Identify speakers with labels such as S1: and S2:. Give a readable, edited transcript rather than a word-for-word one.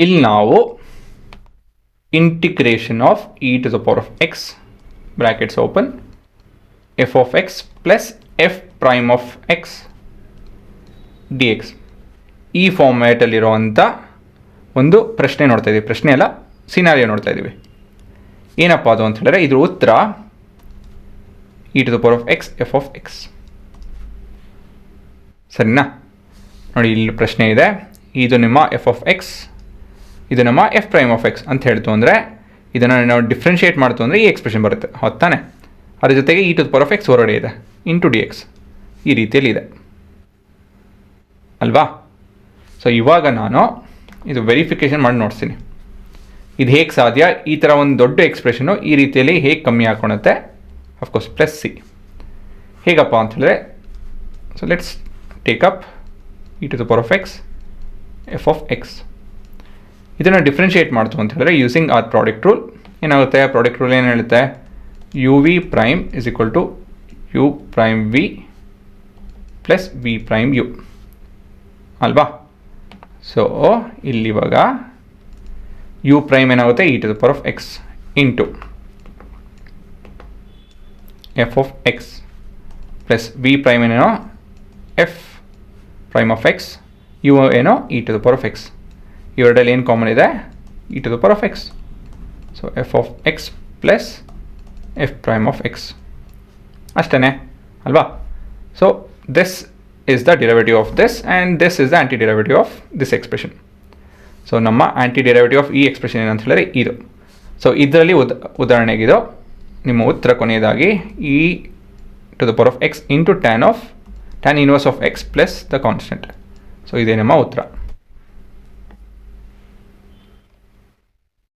S1: ಇಲ್ಲಿ ನಾವು integration of e to the power of x brackets open f of X plus F prime of x d x ಈ ಫಾರ್ಮ್ಯಾಟಲ್ಲಿರುವಂಥ ಒಂದು ಪ್ರಶ್ನೆ ನೋಡ್ತಾ ಇದ್ದೀವಿ. ಪ್ರಶ್ನೆ ಅಲ್ಲ, ಸಿನಾರಿಯೋ ನೋಡ್ತಾ ಇದ್ದೀವಿ. ಏನಪ್ಪ ಅದು ಅಂತ ಹೇಳಿದ್ರೆ ಇದ್ರ ಉತ್ತರ e to the power of X F of x. ಸರಿನಾ? ನೋಡಿ, ಇಲ್ಲಿ ಪ್ರಶ್ನೆ ಇದೆ, ಇದು ನಿಮ್ಮ ಎಫ್ ಆಫ್ ಎಕ್ಸ್, ಇದು ನಮ್ಮ ಎಫ್ ಪ್ರೈಮ್ ಆಫ್ ಎಕ್ಸ್ ಅಂತ ಹೇಳ್ತು ಅಂದರೆ ಇದನ್ನು ನಾವು ಡಿಫ್ರೆನ್ಷಿಯೇಟ್ ಮಾಡ್ತು ಅಂದರೆ ಈ ಎಕ್ಸ್ಪ್ರೆಷನ್ ಬರುತ್ತೆ, ಹೊತ್ತಾನೆ. ಅದ್ರ ಜೊತೆಗೆ e to the power of x ಹೊರಗಡೆ ಇದೆ, ಇಂಟು ಡಿ ಎಕ್ಸ್ ಈ ರೀತಿಯಲ್ಲಿ ಇದೆ ಅಲ್ವಾ? ಸೊ ಇವಾಗ ನಾನು ಇದು ವೆರಿಫಿಕೇಷನ್ ಮಾಡಿ ನೋಡ್ತೀನಿ, ಇದು ಹೇಗೆ ಸಾಧ್ಯ, ಈ ಥರ ಒಂದು ದೊಡ್ಡ ಎಕ್ಸ್ಪ್ರೆಷನ್ನು ಈ ರೀತಿಯಲ್ಲಿ ಹೇಗೆ ಕಮ್ಮಿ ಹಾಕೊಳುತ್ತೆ. ಅಫ್ಕೋರ್ಸ್ ಪ್ಲಸ್ ಸಿ ಹೇಗಪ್ಪ ಅಂತ ಹೇಳಿದ್ರೆ, so let's take up E to the power of X F of X. ಇದನ್ನು ಡಿಫ್ರೆನ್ಷಿಯೇಟ್ ಮಾಡ್ತು ಅಂತ ಹೇಳಿದ್ರೆ ಯೂಸಿಂಗ್ ಆರ್ ಪ್ರಾಡಕ್ಟ್ ರೂಲ್ ಏನಾಗುತ್ತೆ? ಪ್ರಾಡಕ್ಟ್ ರೂಲ್ ಏನು ಹೇಳುತ್ತೆ? U V prime is equal to U prime V plus V prime U ಅಲ್ವಾ? So ಇಲ್ಲಿವಾಗ U prime ಏನಾಗುತ್ತೆ? E to the power of X into F of X plus V prime ಏನೇನೋ F prime of X, U ಏನೋ E to the power of X. ಇವೆರಡಲ್ಲಿ ಏನು common ಇದೆ? E to the power of X. So F of X plus F prime of X ಅಷ್ಟೇ ಅಲ್ವಾ? So this is the derivative of this and this is the antiderivative of this expression. So ನಮ್ಮ ಆ್ಯಂಟಿ-ಡೆರಿವೇಟಿವ್ of ಈ expression ಏನಂತ ಹೇಳಿದ್ರೆ ಇದು. So ಇದರಲ್ಲಿ ಉದಾಹರಣೆಗಿದು ನಿಮ್ಮ ಉತ್ತರ ಕೊನೆಯದಾಗಿ e to the power of X into tan inverse of X plus the constant. So ಇದೇ ನಮ್ಮ ಉತ್ತರ.